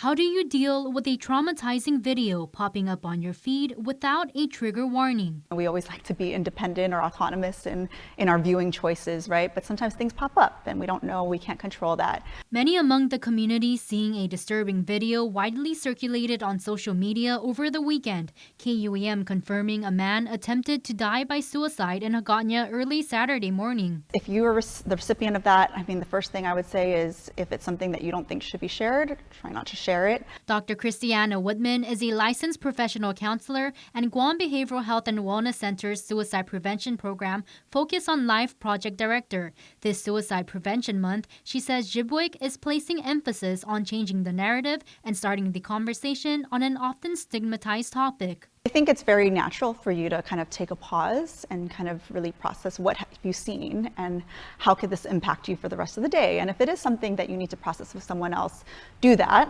How do you deal with a traumatizing video popping up on your feed without a trigger warning? We always like to be independent or autonomous in our viewing choices, right? But sometimes things pop up and we don't know, we can't control that. Many among the community seeing a disturbing video widely circulated on social media over the weekend. KUAM confirming a man attempted to die by suicide in Hagatna early Saturday morning. If you are the recipient of that, the first thing I would say is if it's something that you don't think should be shared, try not to share it. Dr. Christiana Woodman is a licensed professional counselor and Guam Behavioral Health and Wellness Center's suicide prevention program Focus on Life project director. This Suicide Prevention Month, she says JBWIC is placing emphasis on changing the narrative and starting the conversation on an often stigmatized topic. I think it's very natural for you to kind of take a pause and kind of really process what have you seen and how could this impact you for the rest of the day. And if it is something that you need to process with someone else, do that,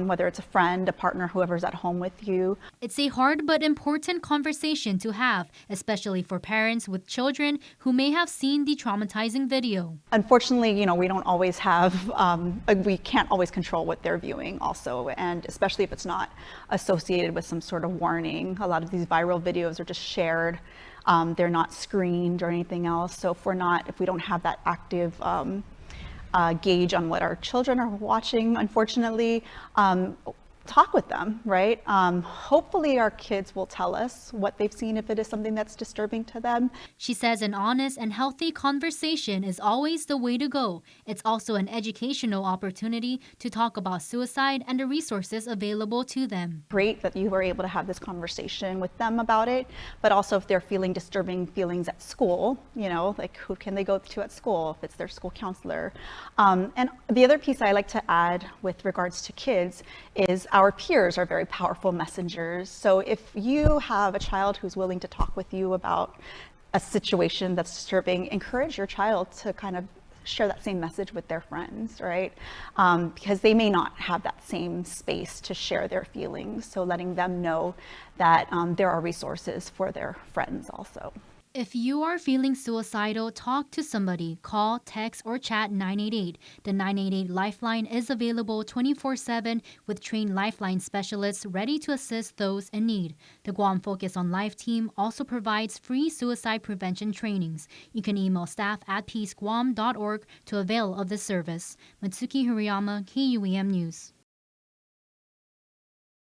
whether it's a friend, a partner, whoever's at home with you. It's a hard but important conversation to have, especially for parents with children who may have seen the traumatizing video. Unfortunately, we don't always have, we can't always control what they're viewing also, and especially if it's not associated with some sort of warning. A lot of these viral videos are just shared. They're not screened or anything else. So if we don't have that active gauge on what our children are watching, unfortunately, talk with them, right? Hopefully our kids will tell us what they've seen if it is something that's disturbing to them. She says an honest and healthy conversation is always the way to go. It's also an educational opportunity to talk about suicide and the resources available to them. Great that you were able to have this conversation with them about it, but also if they're feeling disturbing feelings at school, like who can they go to at school if it's their school counselor. And the other piece I like to add with regards to kids is our peers are very powerful messengers. So if you have a child who's willing to talk with you about a situation that's disturbing, encourage your child to kind of share that same message with their friends, right? Because they may not have that same space to share their feelings. So letting them know that there are resources for their friends also. If you are feeling suicidal, talk to somebody. Call, text, or chat 988. The 988 Lifeline is available 24/7 with trained Lifeline specialists ready to assist those in need. The Guam Focus on Life team also provides free suicide prevention trainings. You can email staff at peaceguam.org to avail of this service. Matsuki Hirayama, KUAM News.